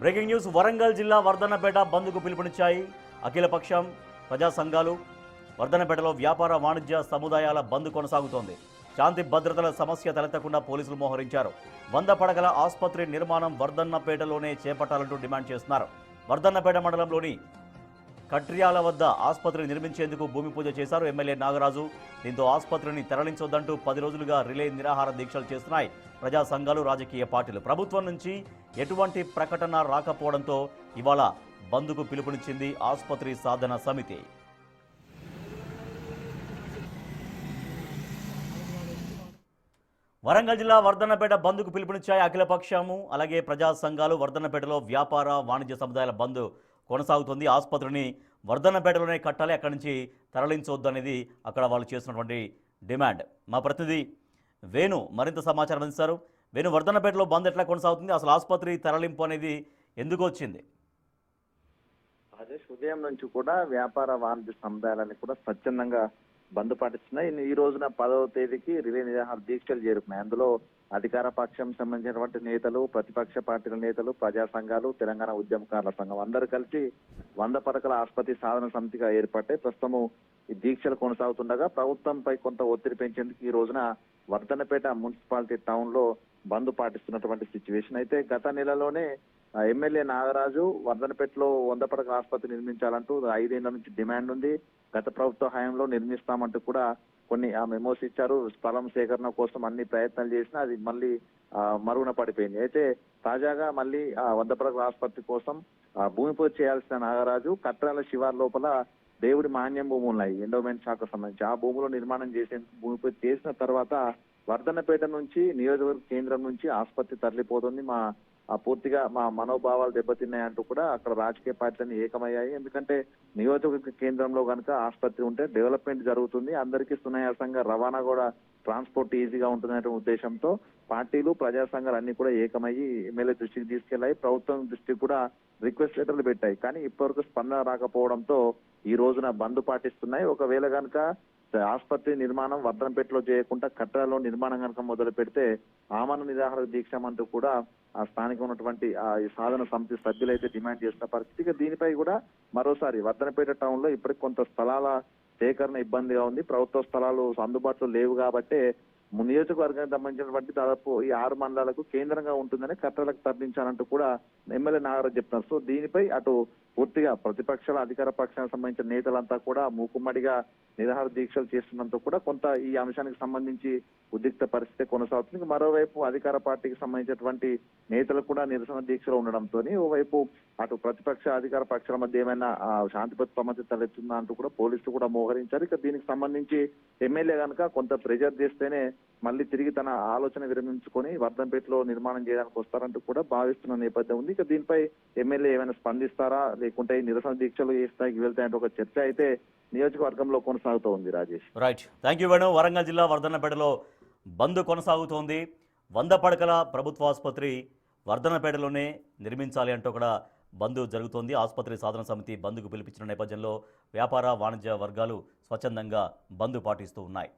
Breaking news Warangal జిల్లా వర్ధన్నపేట బంద్కు పిలుపునిచ్చాయి అఖిలపక్షం ప్రజా సంఘాలు। వర్ధన్నపేటలో వ్యాపార వాణిజ్య సముదాయాల బంద్ కొనసాగుతోంది। శాంతి భద్రతల సమస్య తలెత్తకుండా పోలీసులు మోహరించారు। 100 పడకల ఆసుపత్రి నిర్మాణం వర్ధన్నపేటలోనే చేపట్టాలంటూ డిమాండ్ చేస్తున్నారు। వర్ధన్నపేట మండలంలోని కట్రియాల వద్ద ఆసుపత్రి నిర్మించేందుకు భూమి పూజ చేశారు ఎమ్మెల్యే నాగరాజు। దీంతో ఆసుపత్రిని తరలించొద్దంటూ 10 రోజులుగా రిలే నిరాహార దీక్షలు చేస్తున్నాయి ప్రజా సంఘాలు, రాజకీయ పార్టీలు। ప్రభుత్వం నుంచి ఎటువంటి ప్రకటన రాకపోవడంతో ఇవాళ బంద్కు పిలుపునిచ్చింది ఆసుపత్రి సాధన సమితి। వరంగల్ జిల్లా వర్ధన్నపేట బంద్కు పిలుపునిచ్చాయి అఖిలపక్షము అలాగే ప్రజా సంఘాలు। వర్ధన్నపేటలో వ్యాపార వాణిజ్య సముదాయాల బంద్ కొనసాగుతుంది। ఆసుపత్రిని వర్ధన్నపేటలోనే కట్టాలి, అక్కడి నుంచి తరలించవద్దు అనేది అక్కడ వాళ్ళు చేస్తున్నటువంటి డిమాండ్। మా ప్రతినిధి వేణు మరింత సమాచారం అందిస్తారు। వేణు, వర్ధన్నపేటలో బంద్ ఎట్లా కొనసాగుతుంది, అసలు ఆసుపత్రి తరలింపు అనేది ఎందుకు వచ్చింది? అదే ఉదయం నుంచి కూడా వ్యాపార వాణిజ్య సముదాయాలని కూడా స్వచ్ఛందంగా బంద్ పాటిస్తున్నాయి। ఈ రోజున 10వ తేదీకి రిలే నిరాహార దీక్షలు చేరుకున్నాయి। అందులో అధికార పక్షం సంబంధించినటువంటి నేతలు, ప్రతిపక్ష పార్టీల నేతలు, ప్రజా సంఘాలు, తెలంగాణ ఉద్యమకారుల సంఘం అందరూ కలిసి 100 పడకల ఆసుపత్రి సాధన సమితిగా ఏర్పట్టే ప్రస్తుతము ఈ దీక్షలు కొనసాగుతుండగా ప్రభుత్వంపై కొంత ఒత్తిడి పెంచేందుకు ఈ రోజున వర్ధన్నపేట మున్సిపాలిటీ టౌన్ లో బంద్ పాటిస్తున్నటువంటి సిచ్యువేషన్ అయితే గత నెలలోనే ఎమ్మెల్యే నాగరాజు వర్ధన్నపేటలో 100 పడకల ఆసుపత్రి నిర్మించాలంటూ 5 ఏళ్ల నుంచి డిమాండ్ ఉంది। గత ప్రభుత్వ హయాంలో నిర్మిస్తామంటూ కూడా కొన్ని మెమోస్ ఇచ్చారు। స్థలం సేకరణ కోసం అన్ని ప్రయత్నాలు చేసినా అది మళ్ళీ మరుగున పడిపోయింది। అయితే తాజాగా మళ్ళీ 100 పడకల ఆసుపత్రి కోసం భూమి పూజ చేయాల్సిన నాగరాజు కట్రాల శివార్ లోపల దేవుడి మాన్యం భూములు ఉన్నాయి, ఎండోమెంట్ శాఖకు సంబంధించి ఆ భూములో నిర్మాణం చేసేందుకు భూమి పూజ చేసిన తర్వాత వర్ధన్నపేట నుంచి నియోజకవర్గ కేంద్రం నుంచి ఆసుపత్రి తరలిపోతుంది, పూర్తిగా మా మనోభావాలు దెబ్బతిన్నాయంటూ కూడా అక్కడ రాజకీయ పార్టీలన్నీ ఏకమయ్యాయి। ఎందుకంటే నియోజకవర్గ కేంద్రంలో కనుక ఆసుపత్రి ఉంటే డెవలప్మెంట్ జరుగుతుంది, అందరికీ సునాయాసంగా రవాణా కూడా ట్రాన్స్పోర్ట్ ఈజీగా ఉంటుందనే ఉద్దేశంతో పార్టీలు, ప్రజా సంఘాలు అన్ని కూడా ఏకమయ్యి ఎమ్మెల్యే దృష్టికి తీసుకెళ్లాయి, ప్రభుత్వం దృష్టికి కూడా రిక్వెస్ట్ లెటర్లు పెట్టాయి। కానీ ఇప్పటివరకు స్పందన రాకపోవడంతో ఈ రోజున బంద్ పాటిస్తున్నాయి। ఒకవేళ కనుక ఆసుపత్రి నిర్మాణం వర్ధన్నపేటలో చేయకుండా కట్టడాలో నిర్మాణం కనుక మొదలు పెడితే ఆమరణ నిరాహార దీక్ష అంటూ కూడా ఆ స్థానిక ఉన్నటువంటి ఈ సాధన సమితి సభ్యులైతే డిమాండ్ చేస్తున్న పరిస్థితి। దీనిపై కూడా మరోసారి వర్ధన్నపేట టౌన్ లో ఇప్పటికి కొంత స్థలాల సేకరణ ఇబ్బందిగా ఉంది, ప్రభుత్వ స్థలాలు అందుబాటులో లేవు కాబట్టి నియోజకవర్గానికి సంబంధించినటువంటి దాదాపు ఈ 6 మండలాలకు కేంద్రంగా ఉంటుందని కట్టడలకు తరలించాలంటూ కూడా ఎమ్మెల్యే నాగరాజు చెప్తున్నారు। సో దీనిపై అటు పూర్తిగా ప్రతిపక్షాల, అధికార పక్షానికి సంబంధించిన నేతలంతా కూడా మూకుమ్మడిగా నిరాహార దీక్షలు చేస్తున్నందుకు కూడా కొంత ఈ అంశానికి సంబంధించి ఉద్రిక్త పరిస్థితి కొనసాగుతుంది। మరోవైపు అధికార పార్టీకి సంబంధించినటువంటి నేతలు కూడా నిరసన దీక్షలో ఉండడంతో ఓవైపు అటు ప్రతిపక్ష, అధికార పక్షాల మధ్య ఏమైనా శాంతి భద్రత మధ్య తలెత్తుందా అంటూ కూడా పోలీసులు కూడా మోహరించారు। ఇక దీనికి సంబంధించి ఎమ్మెల్యే కనుక కొంత ప్రెజర్ చేస్తేనే మళ్ళీ తిరిగి తన ఆలోచన విరమించుకొని వర్ధన్నపేటలో నిర్మాణం చేయడానికి వస్తారంటూ కూడా భావిస్తున్న నేపథ్యం ఉంది। ఇక దీనిపై ఎమ్మెల్యే ఏమైనా స్పందిస్తారా, లేకుంటే నిరసన దీక్షలు ఏ స్థాయికి వెళ్తాయంటే ఒక చర్చ అయితే నియోజకవర్గంలో కొనసాగుతూ ఉంది। Rajesh, right, thank you Venu. Warangal జిల్లా వర్ధన్నపేటలో బంద్ కొనసాగుతోంది। 100 పడకల ప్రభుత్వ ఆసుపత్రి వర్ధన్నపేటలోనే నిర్మించాలి అంటూ కూడా బంద్ జరుగుతోంది। ఆసుపత్రి సాధన సమితి బంద్కు పిలిపించిన నేపథ్యంలో వ్యాపార వాణిజ్య వర్గాలు స్వచ్ఛందంగా బంద్ పాటిస్తూ ఉన్నాయి।